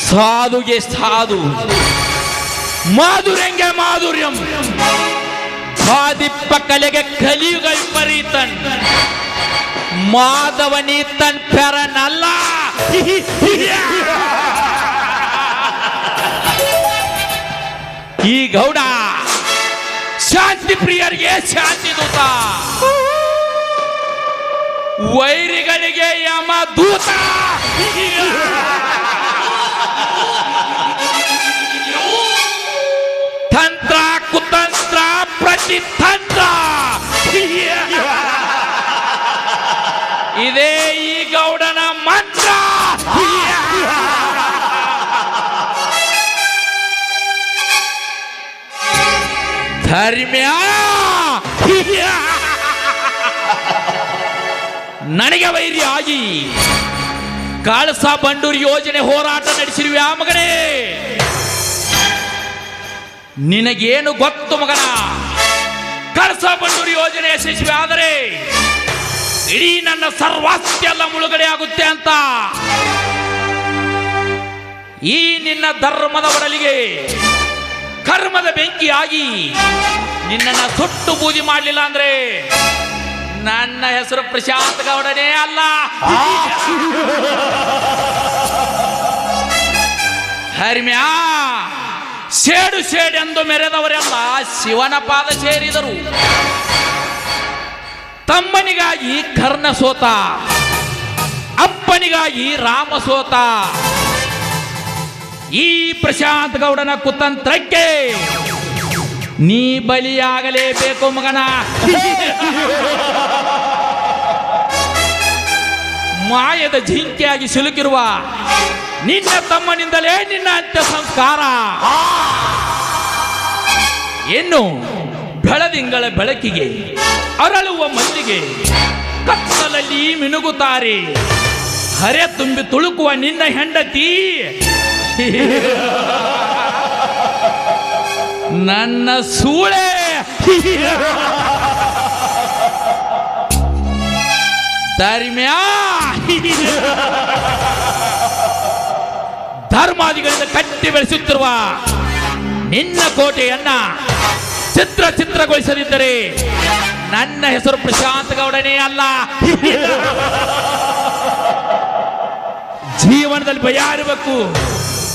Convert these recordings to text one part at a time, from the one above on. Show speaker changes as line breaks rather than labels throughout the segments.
ಸಾಧುಗೆ ಸಾಧು, ಮಾಧುರ್ಯಂಗೆ ಮಾಧುರ್ಯಂ, ಬಾದಿಪ್ಪ ಕಲೆಗೆ ಕಲಿಯುಗ ವಿಪರೀತನ್, ಮಾಧವನೀತನ್ ಪೆರನಲ್ಲ. ಈ ಗೌಡ ಶಾಂತಿ ಪ್ರಿಯರಿಗೆ ಶಾಂತಿ ದೂತ, ವೈರಿಗಳಿಗೆ ಯಮ ದೂತ. ತಂತ್ರ ಕುತಂತ್ರ ಪ್ರತಿತಂತ್ರ ಇದೇ ಈ ಗೌಡನ ಮಂತ್ರ. ಧರ್ಮ್ಯ ನನಗೆ ವೈರಿಯಾಗಿ ಕಳಸಾ ಬಂಡೂರಿ ಯೋಜನೆ ಹೋರಾಟ ನಡೆಸಿರುವೆ ಆ ಮಗನೇ. ನಿನಗೇನು ಗೊತ್ತು ಮಗನ? ಕಳಸಾ ಬಂಡೂರಿ ಯೋಜನೆ ಯಶಸ್ವಿ ಆದರೆ ಇಡೀ ನನ್ನ ಸರ್ವಾಸ್ತಿ ಎಲ್ಲ ಮುಳುಗಡೆ ಆಗುತ್ತೆ ಅಂತ. ಈ ನಿನ್ನ ಧರ್ಮದ ಒಡಲಿಗೆ ಕರ್ಮದ ಬೆಂಕಿಯಾಗಿ ನಿನ್ನನ್ನು ಸುಟ್ಟು ಬೂದಿ ಮಾಡಲಿಲ್ಲ ಅಂದ್ರೆ ನನ್ನ ಹೆಸರು ಪ್ರಶಾಂತ್ ಗೌಡನೇ ಅಲ್ಲ. ಧರ್ಮ್ಯ ಸೇಡು ಸೇಡೆಂದು ಮೆರೆದವರೆಲ್ಲ ಶಿವನ ಪಾದ ಸೇರಿದರು. ತಮ್ಮನಿಗಾಗಿ ಕರ್ಣ ಸೋತ, ಅಪ್ಪನಿಗಾಗಿ ರಾಮ ಸೋತ. ಈ ಪ್ರಶಾಂತ್ ಗೌಡನ ಕುತಂತ್ರಕ್ಕೆ ನೀ ಬಲಿಯಾಗಲೇಬೇಕು ಮಗನ. ಮಾಯದ ಜಿಂಕೆಯಾಗಿ ಸಿಲುಕಿರುವ ನಿನ್ನ ತಮ್ಮನಿಂದಲೇ ನಿನ್ನ ಅಂತ್ಯ ಸಂಸ್ಕಾರ. ಇನ್ನು ಬೆಳದಿಂಗಳ ಬೆಳಕಿಗೆ ಅರಳುವ ಮಲ್ಲಿಗೆ ಕತ್ತಲಲ್ಲಿ ಮಿನುಗುತ್ತಾರೆ. ಹರೆ ತುಂಬಿ ತುಳುಕುವ ನಿನ್ನ ಹೆಂಡತಿ ನನ್ನ ಸೂಳೆ. ಧರ್ಮ್ಯ ಧರ್ಮಾದಿಗಳಿಂದ ಕಟ್ಟಿ ಬೆಳೆಸುತ್ತಿರುವ ನಿನ್ನ ಕೋಟೆಯನ್ನ ಚಿತ್ರಗೊಳಿಸದಿದ್ದರೆ ನನ್ನ ಹೆಸರು ಪ್ರಶಾಂತ್ ಗೌಡನೇ ಅಲ್ಲ. ಜೀವನದಲ್ಲಿ ಭಯ ಇರಬೇಕು,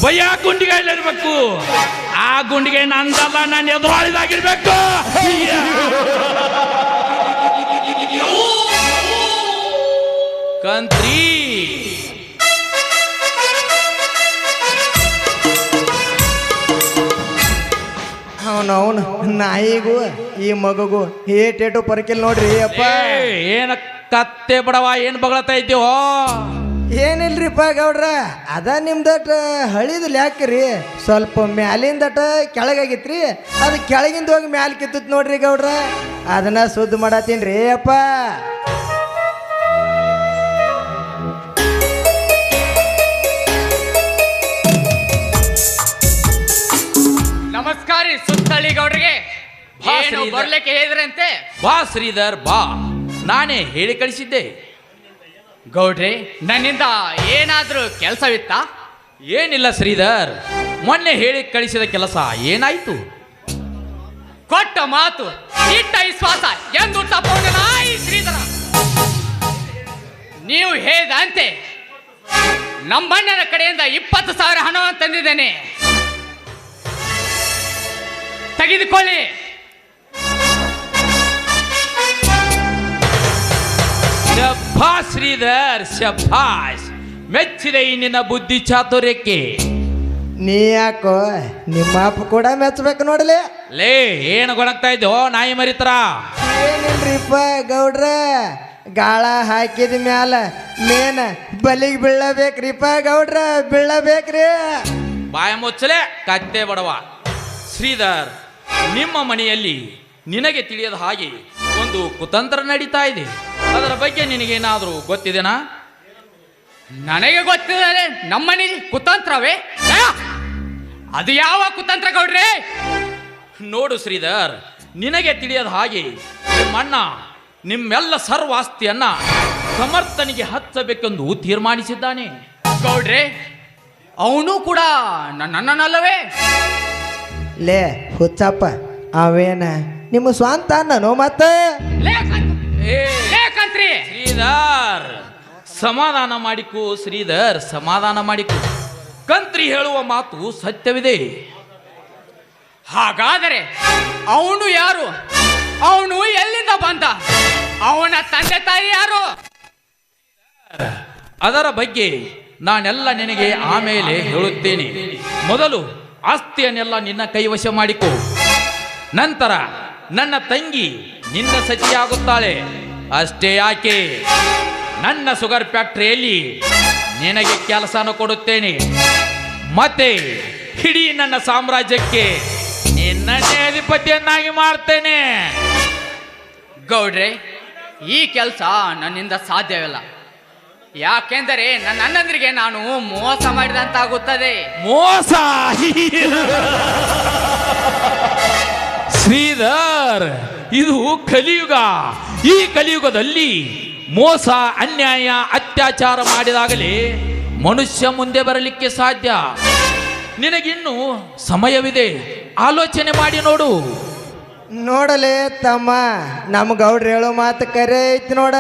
ಭಯ ಗುಂಡಿಗಳಿರಬೇಕು. ಆ ಗುಂಡಿಗೆ ನಂದಲ್ಲ, ನಾನು ಎದುರಾಳಿದಾಗಿರ್ಬೇಕು. ಕಂತ್ರಿ
ಅವನು ನಾಯಿಗೂ ಈ ಮಗುಗೂ ಏಟೇಟು ಪರಕಿಲ್ ನೋಡ್ರಿ ಅಪ್ಪ.
ಏನ ಕತ್ತೆ ಬಡವ ಏನ್ ಬಗಳತಾ ಇದ್ದೀವೋ?
ಏನಿಲ್ರಿಪ್ಪ ಗೌಡ್ರ, ಅದ ನಿಮ್ದಟ ಹಳಿದು ಲ್ಯಾಕ್ರಿ ಸ್ವಲ್ಪ ಮ್ಯಾಲಿಂದಟ ಕೆಳಗಾಗಿತ್ರಿ, ಅದು ಕೆಳಗಿಂದ ಹೋಗಿ ಮ್ಯಾಲ ಕಿತ್ತತ್ ನೋಡ್ರಿ ಗೌಡ್ರ. ಅದನ್ನ ಸುದ್ದಿ ಮಾಡತ್ತೀನ್ರಿ ಅಪ್ಪ.
ನಮಸ್ಕಾರ ಸುತ್ತಳ್ಳಿ ಗೌಡ್ರಿಗೆ. ಬರ್ಲಿಕ್ಕೆ ಹೇಳಿದ್ರಂತೆ.
ಬಾ ಶ್ರೀಧರ್ ಬಾ, ನಾನೇ ಹೇಳಿ ಕಳಿಸಿದ್ದೆ.
ಗೌಡ್ರೆ, ನನ್ನಿಂದ ಏನಾದ್ರೂ ಕೆಲಸವಿತ್ತ?
ಏನಿಲ್ಲ ಶ್ರೀಧರ್, ಮೊನ್ನೆ ಹೇಳಿ ಕಳಿಸಿದ ಕೆಲಸ ಏನಾಯ್ತು?
ಕೊಟ್ಟ ಮಾತು ಇಟ್ಟ ವಿಶ್ವಾಸ ಎಂದು ತಪ್ಪೋಣ ಶ್ರೀಧರ. ನೀವು ಹೇಳಿದಂತೆ ನಮ್ಮಣ್ಣನ ಕಡೆಯಿಂದ 20,000 ಹಣವನ್ನು ತಂದಿದ್ದೇನೆ, ತೆಗೆದುಕೊಳ್ಳಿ.
ಶಭಾಷ್ ಶ್ರೀಧರ್ ಶಭಾಷ್, ಮೆಚ್ಚಿದೆ ಈ ನಿನ್ನ ಬುದ್ಧಿ ಚಾತುರ್ಯಕ್ಕೆ.
ನೀ ಯಾಕೋ ನಿಮ್ಮ ಅಪ್ಪ ಕೂಡ ಮೆಚ್ಚಬೇಕು ನೋಡಲಿ.
ಲೇ ಏನು ಗೊಣಗ್ತಾ ಇದ್ದೋ ನಾಯಿ ಮರಿತರ?
ಏನಿಲ್ರಿಪ್ಪ ಗೌಡ್ರ, ಗಾಳ ಹಾಕಿದ ಮ್ಯಾಲ ಮೇನ ಬಲಿಗೆ ಬೀಳಬೇಕ್ರಿಪ್ಪ ಗೌಡ್ರ, ಬೀಳಬೇಕ್ರಿ.
ಬಾಯ ಮುಚ್ಚಲೆ ಕತ್ತೆ ಬಡವ. ಶ್ರೀಧರ್, ನಿಮ್ಮ ಮನೆಯಲ್ಲಿ ನಿನಗೆ ತಿಳಿಯದ ಹಾಗೆ ಒಂದು ಕುತಂತ್ರ ನಡೀತಾ ಇದೆ. ಅದರ ಬಗ್ಗೆ ನಿನಗೇನಾದರೂ ಗೊತ್ತಿದೆನಾ?
ನನಗೆ ಗೊತ್ತಿದೆ. ನಮ್ಮನೆ ಕುತಂತ್ರವೇ? ಅದು ಯಾವ ಕುತಂತ್ರ ಗೌಡ್ರೆ?
ನೋಡು ಶ್ರೀಧರ್, ನಿನಗೆ ತಿಳಿಯದ ಹಾಗೆ ನಿಮ್ಮ ನಿಮ್ಮಣ್ಣ ನಿಮ್ಮೆಲ್ಲ ಸರ್ವ ಆಸ್ತಿಯನ್ನ ಸಮರ್ಥನಿಗೆ ಹಚ್ಚಬೇಕೆಂದು ತೀರ್ಮಾನಿಸಿದ್ದಾನೆ.
ಗೌಡ್ರೆ, ಅವನು ಕೂಡ ನನ್ನನ್ನಲ್ಲವೇ?
ಲೇ ಹುಚ್ಚಪ್ಪ, ಅವೇನ ನಿಮ್ಮ ಸ್ವಂತ ಅನ್ನೋ ಮತ್ತ
ಏ
ಕಂತ್ರಿ,
ಶ್ರೀಧರ್ ಸಮಾಧಾನ ಮಾಡಿಕು. ಶ್ರೀಧರ್ ಸಮಾಧಾನ ಮಾಡಿಕು. ಕಂತ್ರಿ ಹೇಳುವ ಮಾತು ಸತ್ಯವಿದೆ.
ಹಾಗಾದರೆ ಅವನು ಯಾರು? ಅವನು ಎಲ್ಲಿಂದ ಬಂದ? ಅವನ ತಂದೆ ತಾಯಿ ಯಾರು?
ಅದರ ಬಗ್ಗೆ ನಾನೆಲ್ಲ ನಿನಗೆ ಆಮೇಲೆ ಹೇಳುತ್ತೇನೆ. ಮೊದಲು ಆಸ್ತಿಯನ್ನೆಲ್ಲ ನಿನ್ನ ಕೈವಶ ಮಾಡಿಕೊ. ನಂತರ ನನ್ನ ತಂಗಿ ನಿನ್ನ ಸತಿಯಾಗುತ್ತಾಳೆ. ಅಷ್ಟೇ ಯಾಕೆ, ನನ್ನ ಶುಗರ್ ಫ್ಯಾಕ್ಟರಿಯಲ್ಲಿ ನಿನಗೆ ಕೆಲಸನ ಕೊಡುತ್ತೇನೆ. ಮತ್ತೆ ಇಡೀ ನನ್ನ ಸಾಮ್ರಾಜ್ಯಕ್ಕೆ ನಿನ್ನನ್ನೇ ಅಧಿಪತಿಯನ್ನಾಗಿ ಮಾಡ್ತೇನೆ.
ಗೌಡ್ರೆ, ಈ ಕೆಲಸ ನನ್ನಿಂದ ಸಾಧ್ಯವಿಲ್ಲ. ಯಾಕೆಂದರೆ ನನ್ನ ಅಣ್ಣಂದ್ರಿಗೆ ನಾನು ಮೋಸ ಮಾಡಿದಂತಾಗುತ್ತದೆ.
ಮೋಸ? ಶ್ರೀಧರ್, ಇದು ಕಲಿಯುಗ. ಈ ಕಲಿಯುಗದಲ್ಲಿ ಮೋಸ, ಅನ್ಯಾಯ, ಅತ್ಯಾಚಾರ ಮಾಡಿದಾಗಲೇ ಮನುಷ್ಯ ಮುಂದೆ ಬರಲಿಕ್ಕೆ ಸಾಧ್ಯ. ನಿನಗಿನ್ನು ಸಮಯವಿದೆ, ಆಲೋಚನೆ ಮಾಡಿ ನೋಡು.
ನೋಡಲೇ ತಮ್ಮ, ನಮ್ಮ ಗೌಡ್ರು ಹೇಳೋ ಮಾತು ಕರೆ ಐತಿ ನೋಡ.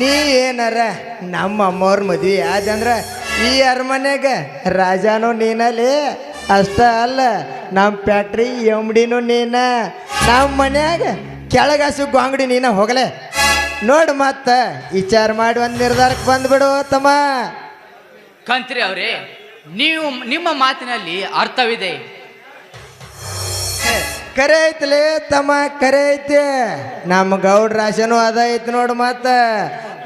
ನೀ ಏನಾರ ನಮ್ಮ ಅಮ್ಮವ್ರ ಮದ್ವಿ ಆದಂದ್ರ ಈ ಅರಮನೆಗ ರಾಜಾನು ನೀನಲ್ಲಿ. ಅಷ್ಟ ಅಲ್ಲ, ನಮ್ಮ ಫ್ಯಾಕ್ಟ್ರಿ ಎಮ್ಡಿನೂ ನೀನ, ನಮ್ಮ ಮನ್ಯಾಗ ಕೆಳಗಾಸು ಗಾಂಗಡಿ ನೀನ. ಹೋಗಲೆ ನೋಡು, ಮತ್ತ ವಿಚಾರ ಮಾಡಿ ಒಂದು ನಿರ್ಧಾರಕ್ಕೆ ಬಂದ್ಬಿಡು ತಮ್ಮ.
ಕಂತ್ರಿ ಅವರೇ, ನೀವು ನಿಮ್ಮ ಮಾತಿನಲ್ಲಿ ಅರ್ಥವಿದೆ.
ಕರೆ ಐತಲೇ ತಮ್ಮ, ಕರೆ ಐತಿ. ನಮ್ಮ ಗೌಡ್ರ ರಾಶನೂ ಅದ ಐತಿ ನೋಡು. ಮತ್ತ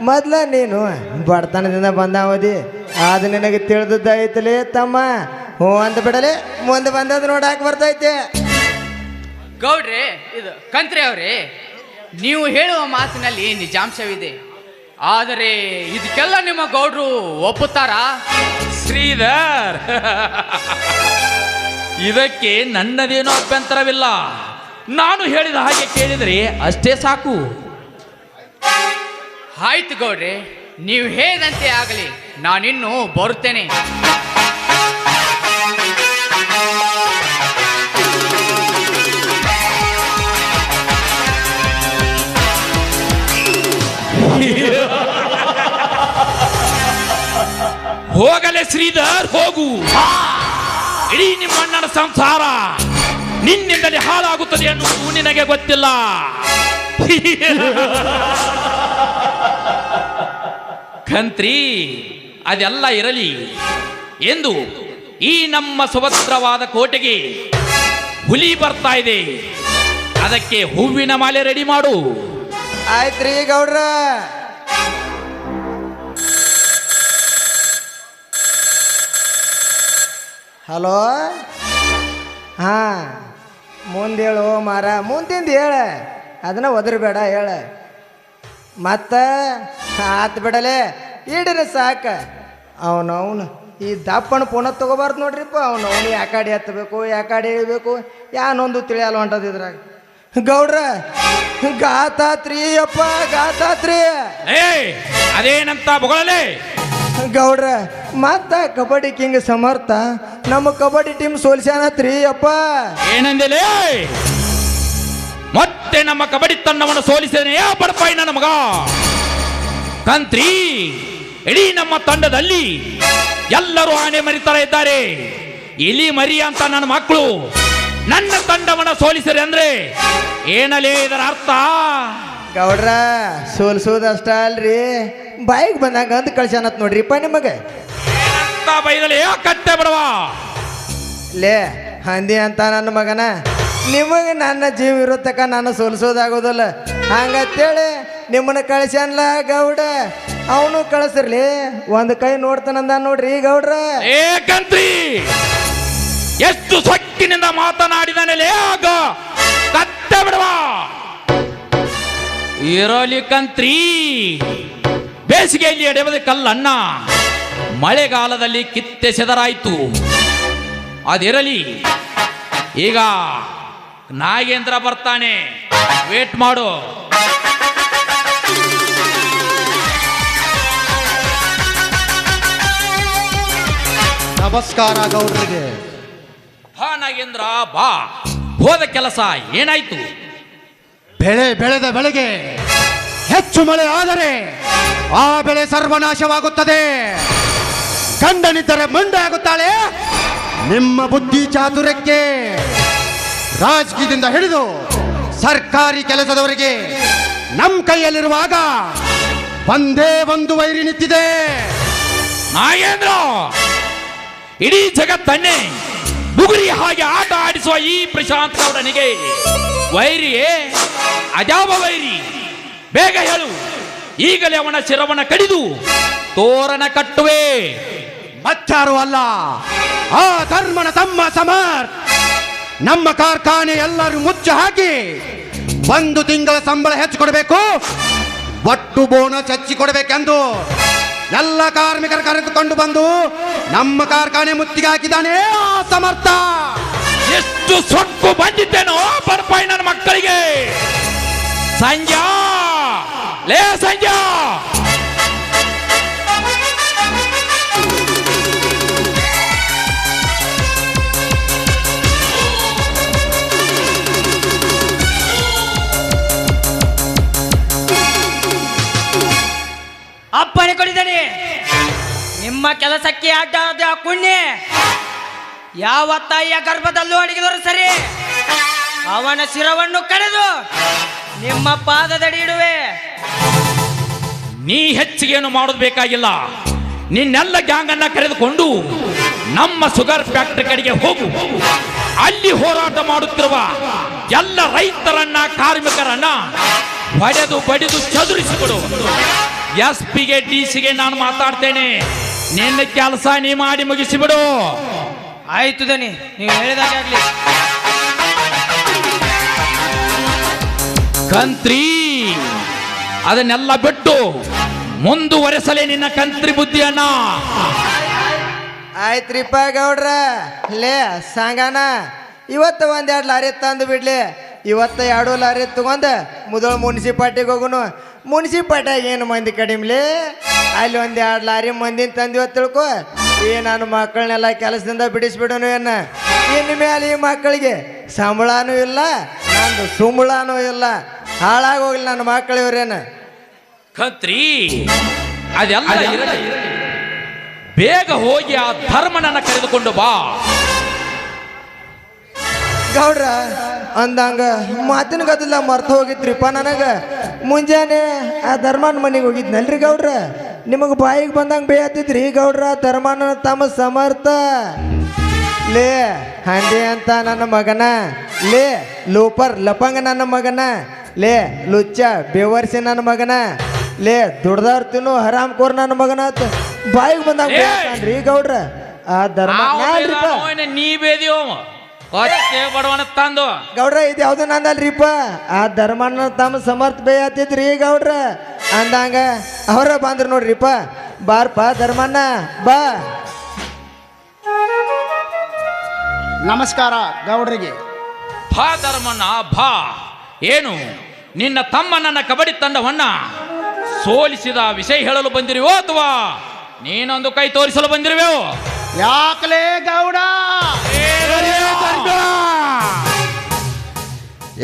ಮೊದ್ಲ ನೀನು ಬಡತನದಿಂದ ಬಂದಾವದಿ, ಅದು ನಿನಗೆ ತಿಳಿದದ್ದ ಐತಲೇ ತಮ್ಮ. ಹ್ಞೂ ಅಂತ ಬಿಡಲೆ, ಮುಂದೆ ಬಂದದ್ದು ನೋಡಾಕ್ ಬರ್ತೈತೆ.
ಗೌಡ್ರೆ, ಇದು ಕಂತ್ರಿ ಅವರೇ, ನೀವು ಹೇಳುವ ಮಾತಿನಲ್ಲಿ ನಿಜಾಂಶವಿದೆ. ಆದರೆ ಇದಕ್ಕೆಲ್ಲ ನಿಮ್ಮ ಗೌಡ್ರು ಒಪ್ಪುತ್ತಾರಾ?
ಶ್ರೀಧರ್, ಇದಕ್ಕೆ ನನ್ನದೇನೋ ಅಭ್ಯಂತರವಿಲ್ಲ. ನಾನು ಹೇಳಿದ ಹಾಗೆ ಕೇಳಿದರೆ ಅಷ್ಟೇ ಸಾಕು.
ಆಯ್ತು ಗೌಡ್ರೆ, ನೀವು ಹೇಳಿದಂತೆ ಆಗಲಿ. ನಾನಿನ್ನು ಬರುತ್ತೇನೆ.
ಹೋಗಲೇ ಶ್ರೀಧರ್, ಹೋಗು. ಇಡೀ ನಿಮ್ಮ ಅಣ್ಣನ ಸಂಸಾರ ನಿನ್ನಿಂದಲೇ ಹಾಳಾಗುತ್ತದೆ ಎನ್ನುವುದು ನಿನಗೆ ಗೊತ್ತಿಲ್ಲ. ಕಂತ್ರಿ, ಅದೆಲ್ಲ ಇರಲಿ ಎಂದು ಈ ನಮ್ಮ ಸುಭದ್ರವಾದ ಕೋಟೆಗೆ ಹುಲಿ ಬರ್ತಾ ಇದೆ. ಅದಕ್ಕೆ ಹೂವಿನ ಮಾಲೆ ರೆಡಿ ಮಾಡು.
ಆಯ್ತ್ರಿ ಗೌಡ್ರ. ಹಲೋ, ಹಾಂ, ಮುಂದೆ ಹೇಳು ಮಾರ, ಮುಂದಿಂದ ಹೇಳ, ಅದನ್ನ ಒದರ್ಬೇಡ, ಹೇಳ. ಮತ್ತ ಆತ್ ಬಿಡಲೆ, ಇಡ್ರಿ ಸಾಕ. ಅವನವನು ಈ ದಪ್ಪನ ಪುಣ ತಗೋಬಾರ್ದು ನೋಡ್ರಿಪ್ಪ. ಅವನವನು ಯಾಕಾಡಿ ಹತ್ತಬೇಕು, ಯಾಕಾಡಿ ಇಳಿಬೇಕು, ಯಾನೊಂದು ತಿಳಿಯಲ್ಲ ಹೊಂಟದಿದ್ರಾಗ. ಗೌಡ್ರ, ಗಾತಾತ್ರಿ ಅಪ್ಪ, ಗಾತಾತ್ರಿ.
ಅದೇನಂತ ಬೊಗಳಲೆ
ಗೌಡ್ರ, ಮತ್ತ ಕಬಡ್ಡಿ ಕಿಂಗ್ ಸಮರ್ಥ ನಮ್ಮ ಕಬಡ್ಡಿ ಟೀಮ್ ಸೋಲ್ಸ್ಯಾನತ್ರಿ ಅಪ್ಪ.
ಏನಂದೇಲೆ? ಮತ್ತೆ ನಮ್ಮ ಕಬಡ್ಡಿ ತಂಡವನ್ನು ಸೋಲಿಸಿದನೆ ಬಡಪಾಯಿ ನನ್ನ ಮಗ. ಕಂತ್ರಿ, ಇಡೀ ನಮ್ಮ ತಂಡದಲ್ಲಿ ಎಲ್ಲರೂ ಆನೆ ಮರಿತರ ಇದ್ದಾರೆ. ಇಲಿ ಮರಿ ಅಂತ ನನ್ನ ಮಕ್ಕಳು ನನ್ನ ತಂಡವನ್ನು ಸೋಲಿಸಿರಿ ಅಂದ್ರೆ ಏನಲೇ ಇದರ ಅರ್ಥ?
ಗೌಡ್ರ, ಸೋಲ್ಸೋದಷ್ಟ ಅಲ್ರಿ, ಬಾಯಿಗೆ ಬಂದಾಗ ಅಂತ ಕಳ್ಸ್ಯಾನತ್ ನೋಡ್ರಿಪ್ಪ ನಿಮಗೆ.
ಬೈದಲೆ ಕತ್ತೆ ಬಿಡವ.
ಲೇ ಹಂದಿ ಅಂತ ನನ್ನ ಮಗನ, ನಿಮಗೆ ನನ್ನ ಜೀವ ಇರೋತಕ್ಕ ನಾನು ಸೋಲ್ಸೋದಾಗೋದಲ್ಲ. ಹಂಗತ್ತೇಳಿ ನಿಮ್ಮನ್ನ ಕಳ್ಸ್ಯಾನ್ಲ ಗೌಡ. ಅವನು ಕಳಿಸ್ರಲಿ, ಒಂದು ಕೈ ನೋಡ್ತಾನಂದ ನೋಡ್ರಿ ಗೌಡ್ರ.
ಏ ಕಂತ್ರಿ, ಎಷ್ಟು ಸೊಕ್ಕಿನಿಂದ ಮಾತನಾಡಿದನೇ ಆಗ ಕತ್ತೆ ಬಿಡವ. ಇರೋಲಿ ಕಂತ್ರಿ, ಬೇಸಿಗೆಯಲ್ಲಿ ಎಡೆಬದ ಕಲ್ಲನ್ನ ಮಳೆಗಾಲದಲ್ಲಿ ಕಿತ್ತೆ ಸೆದರಾಯ್ತು. ಅದಿರಲಿ, ಈಗ ನಾಗೇಂದ್ರ ಬರ್ತಾನೆ, ವೇಟ್ ಮಾಡು.
ನಮಸ್ಕಾರ ಗೌಡ್ರಿಗೆ.
ಬಾ ನಾಗೇಂದ್ರ ಬಾ. ಹೋದ ಕೆಲಸ ಏನಾಯ್ತು?
ಬೆಳೆ ಬೆಳೆದ ಬೆಳೆಗೆ ಹೆಚ್ಚು ಮಳೆ ಆದರೆ ಆ ಬೆಳೆ ಸರ್ವನಾಶವಾಗುತ್ತದೆ. ಗಂಡನಿದ್ದರೆ ಮಂಡೆ ಆಗುತ್ತಾಳೆ. ನಿಮ್ಮ ಬುದ್ಧಿ ಚಾತುರ್ಯಕ್ಕೆ ರಾಜಕೀಯದಿಂದ ಹಿಡಿದು ಸರ್ಕಾರಿ ಕೆಲಸದವರೆಗೆ ನಮ್ಮ ಕೈಯಲ್ಲಿರುವಾಗ ಒಂದೇ ಒಂದು ವೈರಿ ನಿಂತಿದೆ.
ನಾಗೇಂದ್ರ, ಇಡೀ ಜಗತ್ತನ್ನೇ ಬುಗುರಿ ಹಾಗೆ ಆಟ ಆಡಿಸುವ ಈ ಪ್ರಶಾಂತ್ ಗೌಡನಿಗೆ ವೈರಿಯೇ? ಅದ್ಯಾವ ವೈರಿ? ಬೇಗ ಹೇಳು. ಈಗಲೇ ಅವನ ಶಿರವನ್ನ ಕಡಿದು ತೋರಣ ಕಟ್ಟುವೆ.
ಮತ್ತಾರು ಅಲ್ಲ, ಆ ಧರ್ಮನ ತಮ್ಮ ಸಮರ್ಥ್. ನಮ್ಮ ಕಾರ್ಖಾನೆ ಎಲ್ಲರೂ ಮುಚ್ಚ ಹಾಕಿ 1 ತಿಂಗಳ ಸಂಬಳ ಹೆಚ್ಚು ಕೊಡಬೇಕು, ಒಟ್ಟು ಬೋನಸ್ ಹೆಚ್ಚಿ ಕೊಡಬೇಕೆಂದು ಎಲ್ಲ ಕಾರ್ಮಿಕರು ಕರೆದುಕೊಂಡು ಬಂದು ನಮ್ಮ ಕಾರ್ಖಾನೆ ಮುತ್ತಿಗೆ ಹಾಕಿದ್ದಾನೆ ಆ ಸಮರ್ಥ.
ಎಷ್ಟು ಸೊಕ್ಕು ಬಂದಿದ್ದೇನೋ ಬರ್ಪಾಯಿ ನನ್ನ ಮಕ್ಕಳಿಗೆ. ಸಂಜಾ, ಲೇ ಸಂಜಾ,
ಅಪ್ಪಣೆ ಕೊಡಿದ್ದೇನೆ. ನಿಮ್ಮ ಕೆಲಸಕ್ಕೆ ಅಡ್ಡಾದ ಪುಣ್ಯ ಯಾವ ತಾಯಿಯ ಗರ್ಭದಲ್ಲೂ ಅಡಗಿದರು ಸರಿ, ಅವನ ಶಿರವನ್ನು ಕಡಿದು ನಿಮ್ಮ ಪಾದದಡಿ ಇಡುವೆ.
ನೀ ಹೆಚ್ಚಿಗೇನು ಮಾಡೋದು ಬೇಕಾಗಿಲ್ಲ. ನಿನ್ನೆಲ್ಲ ಗ್ಯಾಂಗನ್ನ ಕರೆದುಕೊಂಡು ನಮ್ಮ ಶುಗರ್ ಫ್ಯಾಕ್ಟರಿ ಕಡೆಗೆ ಹೋಗು. ಅಲ್ಲಿ ಹೋರಾಟ ಮಾಡುತ್ತಿರುವ ಎಲ್ಲ ರೈತರನ್ನ, ಕಾರ್ಮಿಕರನ್ನ ಬಡಿದು ಬಡಿದು ಚದುರಿಸಿಬಿಡು. SP ಗೆ DC ಗೆ ನಾನು ಮಾತಾಡ್ತೇನೆ. ನಿನ್ನ ಕೆಲಸ ನೀ ಮಾಡಿ ಮುಗಿಸಿಬಿಡು.
ಆಯ್ತು ದನಿ, ನೀವು ಹೇಳಿದಾಗೆ ಆಗ್ಲಿ.
ಕಂತ್ರಿ, ಅದನ್ನೆಲ್ಲ ಬಿಟ್ಟು ಮುಂದುವರೆಸಲೇ ನಿನ್ನ ಕಂತ್ರಿ ಬುದ್ಧಿಯನ್ನ.
ಆಯ್ತ್ರಿಪ್ಪ ಗೌಡ್ರ. ಲೇ ಸಾಂಗಾನ, ಇವತ್ತು 1-2 ಲಾರಿ ತಂದು ಬಿಡ್ಲಿ. ಇವತ್ತು 2 ಲಾರಿ ತಗೊಂಡು ಮುದೋಳು ಮುನ್ಸಿಪಾಲ್ಟಿಗೆ ಹೋಗುನು. ಮುನ್ಸಿಪಾಲ್ಟಿಯಾಗ ಏನು ಮಂದಿ ಕಡಿಮ್ಲಿ, ಅಲ್ಲಿ 1-2 ಲಾರಿ ಮಂದಿನ ತಂದಿವ ತಿಳ್ಕೊ. ನನ್ನ ಮಕ್ಕಳನ್ನೆಲ್ಲ ಕೆಲಸದಿಂದ ಬಿಡಿಸ್ಬಿಡೋನು. ಇನ್ನು ಮೇಲೆ ಈ ಮಕ್ಕಳಿಗೆ ಸಂಬಳನೂ ಇಲ್ಲ, ನಂದು ಸುಂಬಳನೂ ಇಲ್ಲ. ಹಾಳಾಗೋಗ್ಲಿ ನನ್ನ ಮಕ್ಕಳು ಇವ್ರೇನು.
ಕಂತ್ರಿ, ಅದೆಲ್ಲ ಇರಲಿ. ಬೇಗ ಹೋಗಿ ಆ ಧರ್ಮನನ್ನ ಕರೆದುಕೊಂಡು ಬಾ.
ಗೌಡ್ರ ಅಂದಂಗ ಮಾತಿನ ಗದ್ದಲ ಮರ್ತು ಹೋಗಿದ್ರಿಪ್ಪ ನನಗೆ. ಮುಂಜಾನೆ ಆ ಧರ್ಮನ ಮನೆಗೆ ಹೋಗಿದ್ನಲ್ರಿ ಗೌಡ್ರ. ನಿಮಗೆ ಬಾಯಿಗೆ ಬಂದಂಗೆ ಬೇಯತ್ತಿದ್ರಿ ಗೌಡ್ರ. ಧರ್ಮನ ತಮ್ಮ ಸಮರ್ಥ. ಲೇ ಹಂದಿ ಅಂತ ನನ್ನ ಮಗನ, ಲೇ ಲೂಪರ್ ಲಪಂಗ ನನ್ನ ಮಗನ, ಲೇ ಲುಚ್ಚ ಬೇವರ್ಸಿ ನನ್ನ ಮಗನ, ಲೇ ದುಡ್ದವ್ರ ತಿನ್ನು ಹರಾಮ್ ಕೋರ್ ನನ್ನ ಮಗನ ಅಂತ ಬಾಯಿಗೆ ಬಂದಂಗೆ ಬೇಯತ್ತಾನ್ರಿ ಗೌಡ್ರ. ಆ ಧರ್ಮ
ನೀ ಬೇದಿಯೋ ಬಡವನ ತಂದು.
ಗೌಡ್ರ ಇದು ಯಾವ್ದು ನಂದಲ್ರಿಪ್ಪ. ಆ ಧರ್ಮನ ತಮ್ಮ ಸಮರ್ಥ ಬೇಯತ್ತಿದ್ರಿ ಗೌಡ್ರ. ಅಂದಂಗ ಅವರ ಬಂದ್ರು ನೋಡ್ರಿಪ್ಪ. ಬಾರ್ಪ ಧರ್ಮಣ್ಣ ಬಾ.
ನಮಸ್ಕಾರ ಗೌಡ್ರಿಗೆ.
ಬಾ ಧರ್ಮಣ್ಣ ಬಾ. ಏನು ನಿನ್ನ ತಮ್ಮನನ್ನ ಕಬಡ್ಡಿ ತಂಡವನ್ನ ಸೋಲಿಸಿದ ವಿಷಯ ಹೇಳಲು ಬಂದಿರುವೋ ಅಥವಾ ನೀನೊಂದು ಕೈ ತೋರಿಸಲು ಬಂದಿರುವೆಯೋ?
ಯಾಕಲೇ ಗೌಡ,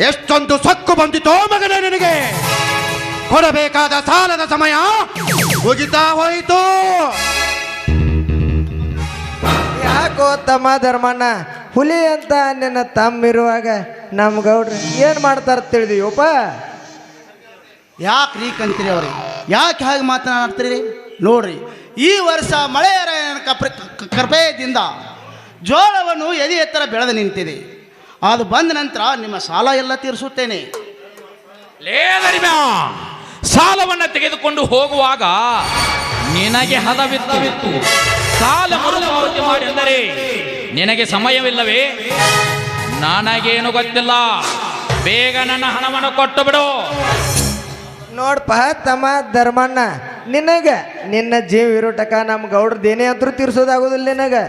ಎಷ್ಟೊಂದು ಸೊಕ್ಕು ಬಂದಿತೋ ಮಗನೇ ನಿನಗೆ. ಕೊಡಬೇಕಾದ ಸಾಲದ ಸಮಯ ಮುಗಿತಾ ಹೋಯಿತು.
ಯಾಕೋ ತಮ್ಮ ಧರ್ಮಣ್ಣ, ಹುಲಿ ಅಂತ ನಿನ್ನ ತಮ್ಮಿರುವಾಗ ನಮ್ಮ ಗೌಡ್ರು ಏನು ಮಾಡ್ತಾರ ತಿಳಿದಿವಪ್ಪ.
ಯಾಕೆ ರೀ ಕಂತೀರಿ ಅವ್ರಿ, ಯಾಕೆ ಹಾಗೆ ಮಾತನಾಡ್ತೀರಿ? ನೋಡ್ರಿ, ಈ ವರ್ಷ ಮಳೆಯ ಕೃಪೆಯಿಂದ ಜೋಳವನ್ನು ಎದೆ ಎತ್ತರ ಬೆಳೆದು ನಿಂತಿದೆ. ಅದು ಬಂದ ನಂತರ ನಿಮ್ಮ ಸಾಲ ಎಲ್ಲ ತೀರಿಸುತ್ತೇನೆ.
ಸಾಲವನ್ನ ತೆಗೆದುಕೊಂಡು ಹೋಗುವಾಗ ನಿನಗೆ ಹದವಿತ್ತು. ಸಾಲ ಮರುಪಾವತಿ ಮಾಡಿ ಅಂದರೆ ನಿನಗೆ ಸಮಯವಿಲ್ಲವೇ? ನನಗೇನು ಗೊತ್ತಿಲ್ಲ. ಬೇಗ ನನ್ನ ಹಣವನ್ನು ಕೊಟ್ಟು ಬಿಡು.
ನೋಡ್ಪ ತಮ್ಮ ಧರ್ಮಣ್ಣ, ನಿನಗೆ ನಿನ್ನ ಜೀವ ಇರೋಟಕ ನಮ್ಮ ಗೌಡ್ರದೇನೇ ಅಂತೂ ತೀರ್ಸೋದಾಗೋದಿಲ್ಲ ನಿನಗೆ.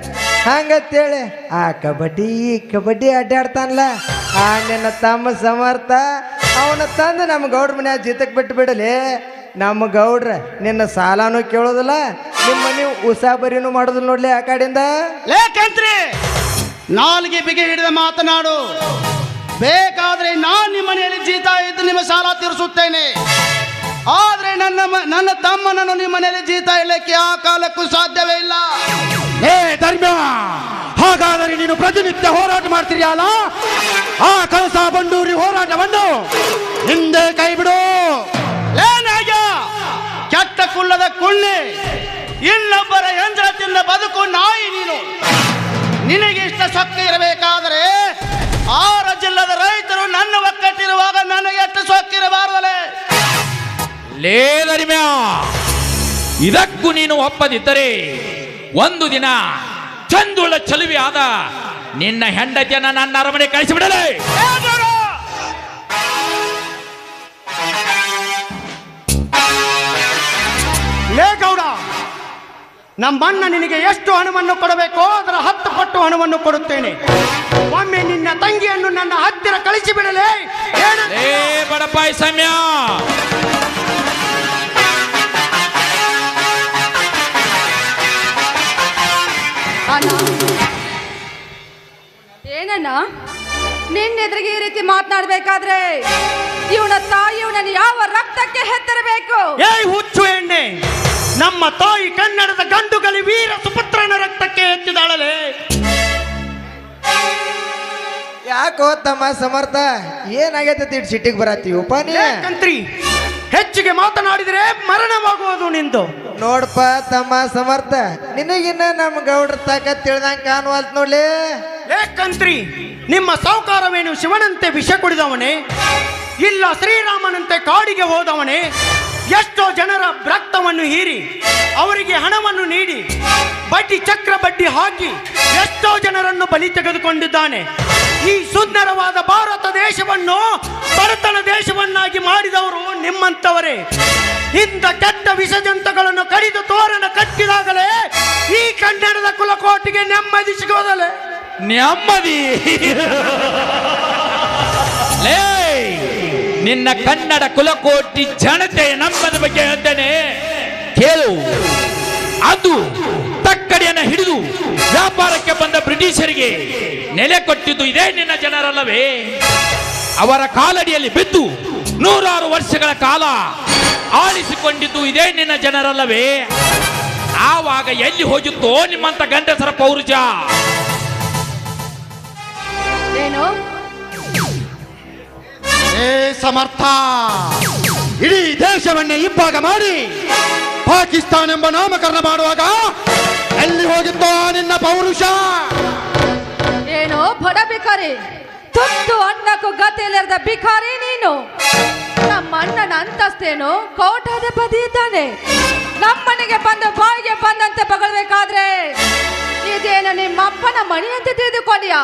ಹಂಗತ್ತೇಳಿ ಆ ಕಬಡ್ಡಿ ಅಡ್ಡಾಡ್ತಾನಲ್ಲ ಆ ನಿನ್ನ ತಮ್ಮ ಸಮರ್ಥ, ಅವನ ತಂದು ನಮ್ಮ ಗೌಡ್ರ ಮನ್ಯಾಗ ಜೀತಕ್ಕೆ ಬಿಟ್ಟು ಬಿಡಲಿ. ನಮ್ಮ ಗೌಡ್ರ ನಿನ್ನ ಸಾಲನೂ ಕೇಳೋದಿಲ್ಲ ನಿಮ್ಮ ಮನೆ ಉಸಾಬರಿನೂ ಮಾಡೋದಿಲ್ಲ ನೋಡ್ಲಿ ಆ ಕಡೆಯಿಂದ.
ಲೇಕಂತ್ರಿ ನಾಲ್ಗೆ ಬಿಗಿ ಹಿಡಿದ ಮಾತನಾಡು. ಬೇಕಾದ್ರೆ ನಾನು ನಿಮ್ಮ ಮನೆಯಲ್ಲಿ ಜೀತ ಇದ್ದು ನಿಮ್ಮ ಸಾಲ ತೀರಿಸುತ್ತೇನೆ. ಆದ್ರೆ ನನ್ನ ತಮ್ಮನನ್ನು ನಿಮ್ಮ ಮನೆಯಲ್ಲಿ ಜೀತ ಇಲ್ಲಕ್ಕೆ ಆ ಕಾಲಕ್ಕೂ ಸಾಧ್ಯವೇ ಇಲ್ಲ.
ಏ ಧರ್ಮ, ಹಾಗಾದರೆ ನೀನು ಪ್ರತಿನಿತ್ಯ ಹೋರಾಟ ಮಾಡ್ತೀಯಲ್ಲ, ಆ ಕಳಸ ಬಂಡೂರಿ ಹೋರಾಟವನ್ನು ಹಿಂದೆ ಕೈ ಬಿಡು.
ಏನಾಗ ಕೆಟ್ಟ ಕುಳ್ಳದ ಕುಳ್ಳಿ, ಇನ್ನೊಬ್ಬರ ಯಂತ್ರ ತಿಂದ ಬದುಕು ನಾಯಿ ನೀನು. ನಿನಗೆ ಇಷ್ಟ ಸೊಕ್ಕ ಇರಬೇಕಾದರೆ 6 ಜಿಲ್ಲದ ರೈತರು ನನ್ನ ಒಕ್ಕಟ್ಟಿರುವಾಗ ನನಗೆ ಎಷ್ಟು ಸೊಕ್ಕಿರಬಾರದಲೇ?
ಲೇ ಧರ್ಮ್ಯ, ಇದಕ್ಕೂ ನೀನು ಒಪ್ಪದಿದ್ದರೆ ಒಂದು ದಿನ ಚಂದುಳ್ಳ ಚಲುವೆ ಆದ ನಿನ್ನ ಹೆಂಡತಿಯನ್ನ ನನ್ನ ಅರಮನೆ ಕಳಿಸಿಬಿಡಲೇ.
ಲೇ ಗೌಡ, ನಮ್ಮಣ್ಣ ನಿನಗೆ ಎಷ್ಟು ಹಣವನ್ನು ಕೊಡಬೇಕೋ ಅದರ 10 ಪಟ್ಟು ಹಣವನ್ನು ಕೊಡುತ್ತೇನೆ. ಒಮ್ಮೆ ನಿನ್ನ ತಂಗಿಯನ್ನು ನನ್ನ ಹತ್ತಿರ ಕಳಿಸಿಬಿಡಲೇ.
ಲೇ ಬಡಪಾಯಿ ಸಮಯ,
ಏನಣ್ಣ ನಿನ್ನೆದ್ರಿಗೆ ಈ ರೀತಿ ಮಾತನಾಡ್ಬೇಕಾದ್ರೆ ಇವನ ತಾಯಿ ಇವನನ್ನು ಯಾವ ರಕ್ತಕ್ಕೆ ಹೆತ್ತರಬೇಕು?
ಏಯ್ ಹುಚ್ಚು ಎಣ್ಣೆ, ನಮ್ಮ ತಾಯಿ ಕನ್ನಡದ ಗಂಡುಗಲಿ ವೀರ ಸುಪುತ್ರನ ರಕ್ತಕ್ಕೆ ಎತ್ತಿದಾಳಲೆ.
ಯಾಕೋ ತಮ್ಮ ಸಮರ್ಥ, ಏನಾಗೈತೆ ಸಿಟ್ಟಿಗೆ ಬರತ್ತೀವಪ್ಪ ನೀ?
ಕಂತ್ರಿ, ಹೆಚ್ಚಿಗೆ ಮಾತನಾಡಿದರೆ ಮರಣವಾಗುವುದು ನಿಂದು.
ನೋಡಪ್ಪ ತಮ್ಮ ಸಮರ್ಥ, ನಿನಗಿನ್ನ ನಮ್ಮ ಗೌಡ್ರ ತಾಕತ್ ತಿಳಿದಂಗೆ ಕಾಣುವಲ್ತ್ ನೋಡ್ಲಿ.
ಏಕಂತ್ರಿ, ನಿಮ್ಮ ಸಾಹುಕಾರವೇನು ಶಿವನಂತೆ ವಿಷ ಕುಡಿದವನೇ? ಇಲ್ಲ ಶ್ರೀರಾಮನಂತೆ ಕಾಡಿಗೆ ಹೋದವನೇ? ಎಷ್ಟೋ ಜನರ ರಕ್ತವನ್ನು ಹೀರಿ ಅವರಿಗೆ ಹಣವನ್ನು ನೀಡಿ ಬಡ್ಡಿ ಚಕ್ರ ಬಡ್ಡಿ ಹಾಕಿ ಎಷ್ಟೋ ಜನರನ್ನು ಬಲಿ ತೆಗೆದುಕೊಂಡಿದ್ದಾನೆ. ಈ ಸುಂದರವಾದ ಭಾರತ ದೇಶವನ್ನು ಬಡತನ ದೇಶವನ್ನಾಗಿ ಮಾಡಿದವರು ನಿಮ್ಮಂತವರೇ. ಇಂಥ ಕೆಟ್ಟ ವಿಷಜಂತುಗಳನ್ನು ಕಡಿದು ತೋರಣ ಕಟ್ಟಿದಾಗಲೇ ಈ ಕನ್ನಡದ ಕುಲಕೋಟಿಗೆ ನೆಮ್ಮದಿ ಸಿಗೋದಲೆ.
ನೆಮ್ಮದಿ? ಲೇ, ನಿನ್ನ ಕನ್ನಡ ಕುಲಕೋಟಿ ಜನತೆಯ ನಂಬದ ಬಗ್ಗೆ ಹೇಳ್ತೇನೆ ಕೇಳು. ಅದು ತಕ್ಕಡಿಯನ್ನು ಹಿಡಿದು ವ್ಯಾಪಾರಕ್ಕೆ ಬಂದ ಬ್ರಿಟಿಷರಿಗೆ ನೆಲೆ ಕೊಟ್ಟಿದ್ದು ಇದೇ ನಿನ್ನ ಜನರಲ್ಲವೇ? ಅವರ ಕಾಲಡಿಯಲ್ಲಿ ಬಿದ್ದು 100 ವರ್ಷಗಳ ಕಾಲ ಆಳಿಸಿಕೊಂಡಿದ್ದು ಇದೇ ನಿನ್ನ ಜನರಲ್ಲವೇ? ಆವಾಗ ಎಲ್ಲಿ ಹೋಗಿತ್ತೋ ನಿಮ್ಮಂತ ಗಂಡಸರ ಪೌರುಷ?
ಏನು
ಏ ಸಮರ್ಥ, ಇಡೀ ದೇಶವನ್ನೇ ಇಬ್ಬಾಗ ಮಾಡಿ ಪಾಕಿಸ್ತಾನ ಎಂಬ ನಾಮಕರಣ ಮಾಡುವಾಗ ಎಲ್ಲಿ ಹೋಗಿತ್ತೋ ನಿನ್ನ ಪೌರುಷ?
ಏನು ಬಡ ಬಿಕಾರಿ, ತುತ್ತು ಅನ್ನಕ್ಕೂ ಗತಿಯಿಲ್ಲದ ಬಿಕಾರಿ ನೀನು. ನಮ್ಮ ಅಣ್ಣನ ಅಂತಸ್ತೇನು ಕೋಟಾಧಿಪತಿ ಇದ್ದಾನೆ. ನಮ್ಮನೆಗೆ ಬಂದ ಬಾಯಿಗೆ ಬಂದಂತೆ ಬಗಳಬೇಕಾದ್ರೆ ಇದೇನು ನಿಮ್ಮಪ್ಪನ ಮಣಿ ಅಂತ ತಿಳಿದುಕೊಂಡಿಯಾ?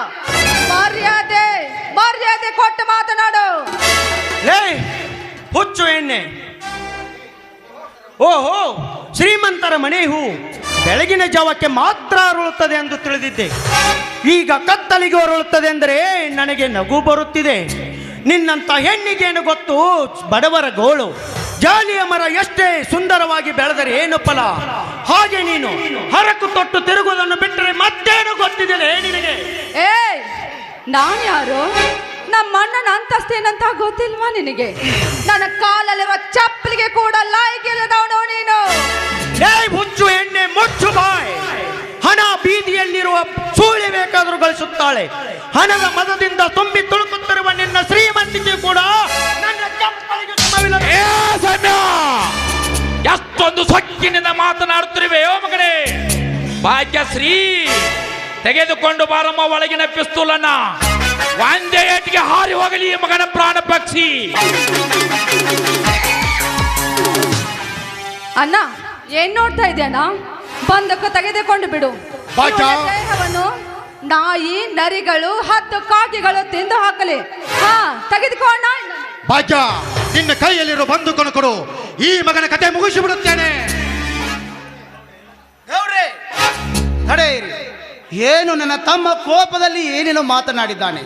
ಮರ್ಯಾದೆ ಮರ್ಯಾದೆ ಕೊಟ್ಟು ಮಾತನಾಡು.
ಲೇ ಹುಚ್ಚು ಎಣ್ಣೆ, ಓಹೋ, ಶ್ರೀಮಂತರ ಮನೆ ಹೂ ಬೆಳಗಿನ ಜಾವಕ್ಕೆ ಮಾತ್ರ ಅರಳುತ್ತದೆ ಎಂದು ತಿಳಿದಿದ್ದೆ. ಈಗ ಕತ್ತಲಿಗೆ ಅರಳುತ್ತದೆ ಎಂದರೆ ನನಗೆ ನಗು ಬರುತ್ತಿದೆ. ನಿನ್ನಂತ ಹೆಣ್ಣಿಗೇನು ಗೊತ್ತು ಬಡವರ ಗೋಳು? ಜಾಲಿಯ ಮರ ಎಷ್ಟೇ ಸುಂದರವಾಗಿ ಬೆಳೆದರೆ ಏನು ಫಲ? ಹಾಗೆ ನೀನು ಹರಕು ತೊಟ್ಟು ತಿರುಗುವುದನ್ನು ಬಿಟ್ಟರೆ ಮತ್ತೇನು ಗೊತ್ತಿದೆ ನಿನಗೆ?
ಏಯ್, ನಾನು ಯಾರು? ನಮ್ಮ ಅಣ್ಣನ ಅಂತಸ್ತೇನಂತ ಗೊತ್ತಿಲ್ವಾ ನಿನಗೆ? ನನ್ನ ಕಾಲಲ್ಲಿರುವ ಚಪ್ಪಲಿಗೆ ಕೂಡ ಲಾಯ್ಕಿಲ್ಲದವನು ನೀನು.
ಏಯ್ ಹುಚ್ಚು ಎಣ್ಣೆ, ಮುಚ್ಚು ಬಾಯ್. ಹಣ ಬೀದಿಯಲ್ಲಿರುವ ಸೂಳೆ ಬೇಕಾದರೂ ಗಳಿಸುತ್ತಾಳೆ. ಹಣದ ಮದದಿಂದ ತುಂಬಿ ತುಳುಕುತ್ತಿರುವ ನಿನ್ನ ಶ್ರೀಮಂತಿಕೆ ಕೂಡ ನನ್ನ ಚಪ್ಪಲಿಗೆ ಸಮವಿಲ್ಲ.
ಏ ಸಣ್ಣ, ಎಷ್ಟೊಂದು ಸೊಕ್ಕಿನಿಂದ ಮಾತನಾಡುತ್ತಿರುವೆ ಓ ಮಗನೇ. ಭಾಗ್ಯಶ್ರೀ, ತೆಗೆದುಕೊಂಡು ಬಾರಮ್ಮ ಒಳಗಿನ ಪಿಸ್ತೂಲನ್ನ. ಒಂದೇ ಏಟಿಗೆ ಹಾರಿ ಹೋಗಲಿ ಈ ಮಗನ ಪ್ರಾಣ ಪಕ್ಷಿ.
ಅಣ್ಣ, ಏನ್ ನೋಡ್ತಾ ಇದೆಯಣ್ಣ? ಬಂದಕ್ಕೆ ತೆಗೆದುಕೊಂಡು ಬಿಡು.
ಭಾಗ್ಯ.
ಇವನ ದೇಹವನ್ನು ನಾಯಿ ನರಿಗಳು 10 ಕಾಕಿಗಳು ತಿಂದು ಹಾಕಲಿ. ಹಾ, ತೆಗೆದುಕೊಂಡ.
ಭಾಗ್ಯ, ನಿನ್ನ ಕೈಯಲ್ಲಿರೋ ಬಂದೂಕನ್ನು ಕೊಡು. ಈ ಮಗನ ಕತೆ ಮುಗಿಸಿ ಬಿಡುತ್ತೇನೆ.
ಗೌಡ್ರೆ, ತಡೆಯಿರಿ. ಏನು ನನ್ನ ತಮ್ಮ ಕೋಪದಲ್ಲಿ ಏನೇನೋ ಮಾತನಾಡಿದ್ದಾನೆ.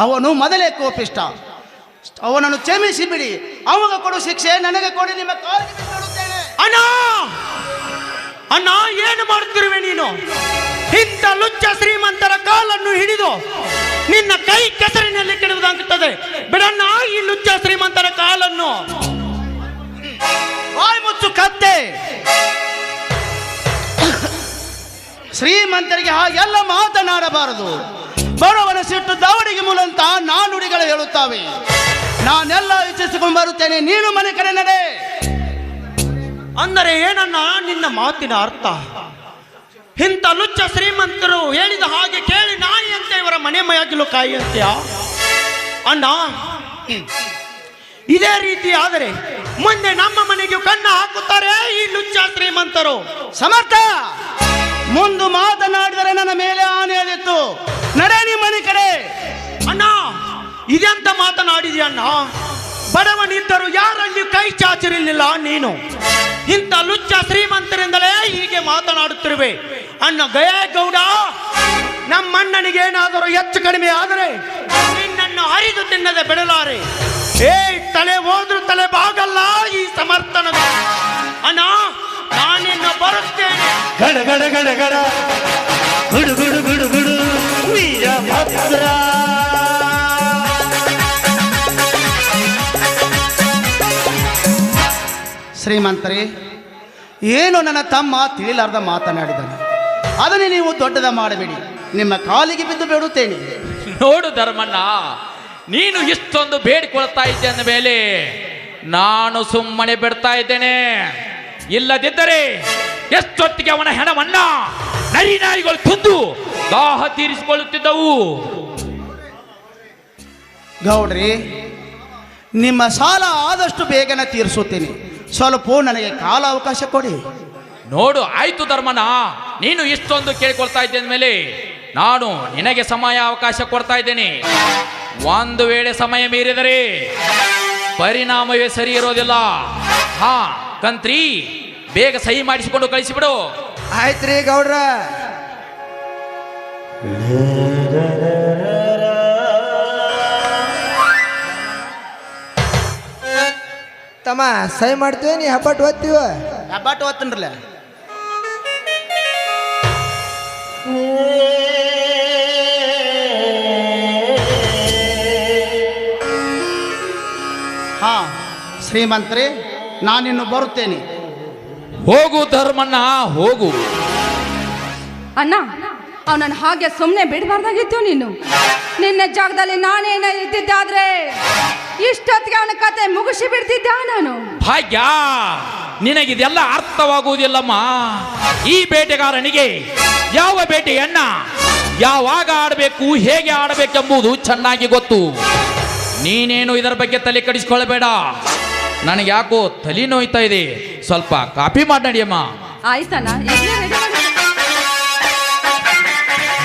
ಅವನು ಮೊದಲೇ ಕೋಪಿಷ್ಟ. ಅವನನ್ನು ಕ್ಷಮಿಸಿ ಬಿಡಿ. ಅವಾಗ ಕೊಡು ಶಿಕ್ಷೆ ನನಗೆ ಕೊಡಿ, ನಿಮ್ಮ ಕಾಲಿಗೆ ಬಿದ್ದಿಡುತ್ತೇನೆ.
ಅಣ್ಣ ಅಣ್ಣ, ಏನು ಮಾಡುತ್ತಿರುವೆ ನೀನು? ಇಂಥ ಲುಚ್ಚ ಶ್ರೀಮಂತರ ಕಾಲನ್ನು ಹಿಡಿದು ನಿನ್ನ ಕೈ ಕೆಸರಿನಲ್ಲಿ ಕೆಡುವುದಾಗುತ್ತದೆ. ಬಿಡಣ್ಣ ಈ ಲುಚ್ಚ ಶ್ರೀಮಂತರ ಕಾಲನ್ನು.
ಬಾಯಿ ಮುಚ್ಚು ಕತ್ತೆ. ಶ್ರೀಮಂತರಿಗೆ ಹಾಗೆಲ್ಲ ಮಾತನಾಡಬಾರದು. ಬಡವನ ಸಿಟ್ಟು ದವಡಿಗೆ ಮೂಲಂತ ನಾನುಡಿಗಳು ಹೇಳುತ್ತಾವೆ. ನಾನೆಲ್ಲ ಇಚ್ಛಿಸಿಕೊಂಡು ಬರುತ್ತೇನೆ, ನೀನು ಮನೆ ಕಡೆ ನಡೆ.
ಅಂದರೆ ಏನನ್ನ ನಿನ್ನ ಮಾತಿನ ಅರ್ಥ? ಇಂಥ ಲುಚ್ಚ ಶ್ರೀಮಂತರು ಹೇಳಿದ ಹಾಗೆ ಕೇಳಿ ನಾಯಿಯಂತೆ ಇವರ ಮನೆ ಮಯಾಗಿಲು ಕಾಯಿಯಂತೆಯ? ಅಣ್ಣ, ಇದೇ ರೀತಿ ಆದರೆ ಮುಂದೆ ನಮ್ಮ ಮನೆಗೆ ಕಣ್ಣು ಹಾಕುತ್ತಾರೆ ಈ ಲುಚ್ಚ ಶ್ರೀಮಂತರು.
ಸಮರ್ಥ, ಮುಂದೆ ಮಾತನಾಡಿದರೆ ನನ್ನ ಮೇಲೆ ಆನೆ ಆದಿತ್ತು. ನಡೆ ನೀ ಮನೆ ಕಡೆ.
ಅಣ್ಣ, ಇದೆಂತ ಮಾತನಾಡಿದ್ಯಣ್ಣ? ಬಡವನಿದ್ದರು ಯಾರಲ್ಲಿ ಕೈ ಚಾಚಿರಲಿಲ್ಲ ನೀನು. ಇಂಥ ಲುಚ್ಚ ಶ್ರೀಮಂತರಿಂದಲೇ ಹೀಗೆ ಮಾತನಾಡುತ್ತಿರುವೆ. ಅಣ್ಣ ಗೌಡ, ನಮ್ಮಣ್ಣನಿಗೆ ಏನಾದರೂ ಹೆಚ್ಚು ಕಡಿಮೆ ಆದರೆ ನಿನ್ನನ್ನು ಹರಿದು ತಿನ್ನದೆ ಬಿಡಲಾರೆ. ತಲೆ ಹೋದ್ರು ತಲೆ ಬಾಗಲ್ಲ ಈ ಸಮರ್ಥನದ. ಅಣ್ಣ, ನಾನಿನ್ನು ಬರುತ್ತೇನೆ.
ಗಡ ಗಡ ಗಡ ಗಡ ಗುಡು ಗುಡು ಗುಡು ಗುಡು ವೀರಭದ್ರ.
ಶ್ರೀಮಂತರೇ, ಏನು ನನ್ನ ತಮ್ಮ ತಿಳಿಲಾರ್ದ ಮಾತನಾಡಿದ್ದಾನೆ. ಅದನ್ನೇ ನೀವು ದೊಡ್ಡದ ಮಾಡಬೇಡಿ, ನಿಮ್ಮ ಕಾಲಿಗೆ ಬಿದ್ದು ಬೇಡುತ್ತೇನೆ.
ನೋಡು ಧರ್ಮಣ್ಣ, ನೀನು ಇಷ್ಟೊಂದು ಬೇಡಿಕೊಳ್ತಾ ಇದ್ದೆ ಅಂದ ಮೇಲೆ ನಾನು ಸುಮ್ಮನೆ ಬಿಡ್ತಾ ಇದ್ದೇನೆ. ಇಲ್ಲದಿದ್ದರೆ ಎಷ್ಟೊತ್ತಿಗೆ ಅವನ ಹೆಣವನ್ನ ನರಿ ನಾಯಿಗಳು ತಿಂದು ದಾಹ ತೀರಿಸಿಕೊಳ್ಳುತ್ತಿದ್ದವು.
ಗೌಡ್ರಿ, ನಿಮ್ಮ ಸಾಲ ಆದಷ್ಟು ಬೇಗನೆ ತೀರಿಸುತ್ತೇನೆ. ಸ್ವಲ್ಪ ನನಗೆ ಕಾಲ ಅವಕಾಶ ಕೊಡಿ.
ನೋಡು, ಆಯ್ತು ಧರ್ಮಣ್ಣ, ನೀನು ಇಷ್ಟೊಂದು ಕೇಳಿಕೊಳ್ತಾ ಇದ್ದೆ ಅಂದಮೇಲೆ ನಾನು ನಿನಗೆ ಸಮಯ ಅವಕಾಶ ಕೊಡ್ತಾ ಇದ್ದೇನೆ. ಒಂದು ವೇಳೆ ಸಮಯ ಮೀರಿದರೆ ಪರಿಣಾಮವೇ ಸರಿ ಇರೋದಿಲ್ಲ. ಹಾ ಕಂತ್ರಿ, ಬೇಗ ಸಹಿ ಮಾಡಿಸಿಕೊಂಡು ಕಳಿಸಿಬಿಡು.
ಆಯ್ತ್ರಿ ಗೌಡ್ರ. ತಮ್ಮ ಸಹಿ ಮಾಡ್ತೀವಿ, ನೀ ಹಬ್ಬಟ್ ಓದ್ತೀವ.
ಹಬ್ಬಟ್ಟು ಓದ್ತನ್ರಲ್ಲ. ಹಾ ಶ್ರೀಮಂತರೇ, ನಾನಿನ್ನು ಬರುತ್ತೇನೆ.
ಹೋಗು ಧರ್ಮಣ್ಣ, ಹೋಗು.
ಅಣ್ಣ, ಅವನನ್ನು ಹಾಗೆ ಸುಮ್ಮನೆ ಬಿಡಬಾರ್ದಾಗಿತ್ತು ನೀನು. ನಿನ್ನ ಜಾಗದಲ್ಲಿ ನಾನೇನ ಇದ್ದಿದ್ದಾದ್ರೆ ಇಷ್ಟೊತ್ತಿಗೆ ಅವನ ಕತೆ ಮುಗಿಸಿ ಬಿಡ್ತಿದ್ದ ನಾನು.
ಭಾಗ್ಯ, ನಿನಗಿದೆಲ್ಲ ಅರ್ಥವಾಗುವುದಿಲ್ಲಮ್ಮ. ಈ ಬೇಟೆಗಾರನಿಗೆ ಯಾವ ಬೇಟೆಯನ್ನ ಯಾವಾಗ ಆಡಬೇಕು, ಹೇಗೆ ಆಡಬೇಕೆಂಬುದು ಚೆನ್ನಾಗಿ ಗೊತ್ತು. ನೀನೇನು ಇದರ ಬಗ್ಗೆ ತಲೆ ಕೆಡಿಸ್ಕೊಳ್ಬೇಡ. ನನಗೆ ಯಾಕೋ ತಲೆ ನೋಯ್ತಾ ಇದೆ, ಸ್ವಲ್ಪ ಕಾಪಿ ಮಾಡಿ ನಡಿಯಮ್ಮ.
ಆಯ್ತಣ್ಣ, ಈಗಲೇ ರೆಡಿ ಮಾಡಿ.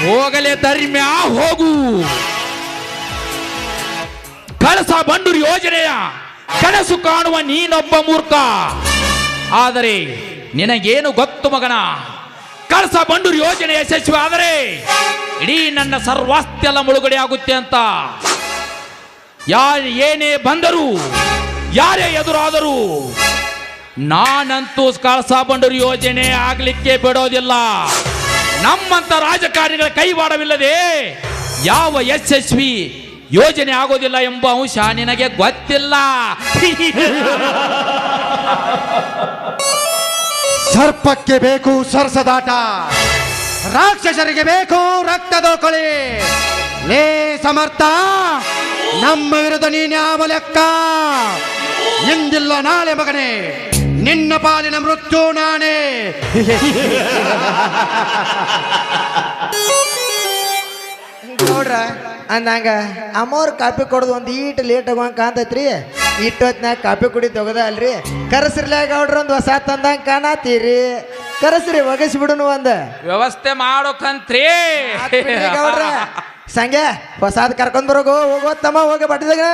ಹೋಗಲೇ ಧರ್ಮ್ಯ, ಹೋಗು. ಕಳಸ ಬಂಡೂರು ಯೋಜನೆಯ ಕನಸು ಕಾಣುವ ನೀನೊಬ್ಬ ಮೂರ್ಖ. ಆದರೆ ನಿನಗೇನು ಗೊತ್ತು ಮಗನ? ಕಳಸ ಬಂಡೂರು ಯೋಜನೆ ಯಶಸ್ವಿ ಆದರೆ ಇಡೀ ನನ್ನ ಸರ್ವಾಸ್ತಿ ಎಲ್ಲ ಮುಳುಗಡೆ ಆಗುತ್ತೆ ಅಂತ. ಯಾರು ಏನೇ ಬಂದರೂ, ಯಾರೇ ಎದುರಾದರೂ ನಾನಂತೂ ಕಳಸ ಬಂಡೂರು ಯೋಜನೆ ಆಗ್ಲಿಕ್ಕೆ ಬಿಡೋದಿಲ್ಲ. ನಮ್ಮಂತ ರಾಜಕಾರಣಿಗಳ ಕೈವಾಡವಿಲ್ಲದೆ ಯಾವ ಯಶಸ್ವಿ ಯೋಜನೆ ಆಗೋದಿಲ್ಲ ಎಂಬ ಅಂಶ ನಿನಗೆ ಗೊತ್ತಿಲ್ಲ.
ಸರ್ಪಕ್ಕೆ ಬೇಕು ಸರಸದಾಟ, ರಾಕ್ಷಸರಿಗೆ ಬೇಕು ರಕ್ತದೋಕಳಿ. ಲೇ ಸಮರ್ಥ, ನಮ್ಮ ವಿರುದ್ಧ ನೀನ್ಯಾವ ಲೆಕ್ಕ? ಎಂದಿಲ್ಲ ನಾಳೆ ಮಗನೇ, ನಿನ್ನ ಪಾಲಿನ ಮೃತ್ಯು ನಾನೇ.
ನೋಡ್ರ ಅಂದಂಗ ಅಮ್ಮವ್ರ ಕಾಪಿ ಕೊಡೋದು ಒಂದು ಈಟ್ ಲೇಟ್ ಆಗುವಂಗೆ ಕಾಣ್ತೈತ್ರಿ. ಇಟ್ಟೊತ್ನಾಗ ಕಾಪಿ ಕುಡಿ ತೊಗದ ಅಲ್ರಿ. ಕರೆಸ್ರಲ್ಲ ಗೌಡ್ರ, ಒಂದು ಹೊಸ ತಂದಂಗೆ ಕಾಣತ್ತೀರಿ. ಕರೆಸ್ರಿ, ಒಗಸ್ಬಿಡುನು ಒಂದು
ವ್ಯವಸ್ಥೆ ಮಾಡೋಕಂತ್ರಿ.
ಗೌಡ್ರ ಸಂಗೆ ಹೊಸಾದ್ ಕರ್ಕೊಂಡ್ ಬರೋಗು. ಹೋಗೋ ತಮ್ಮ, ಹೋಗ ಬಟ್ಟದಾಗ.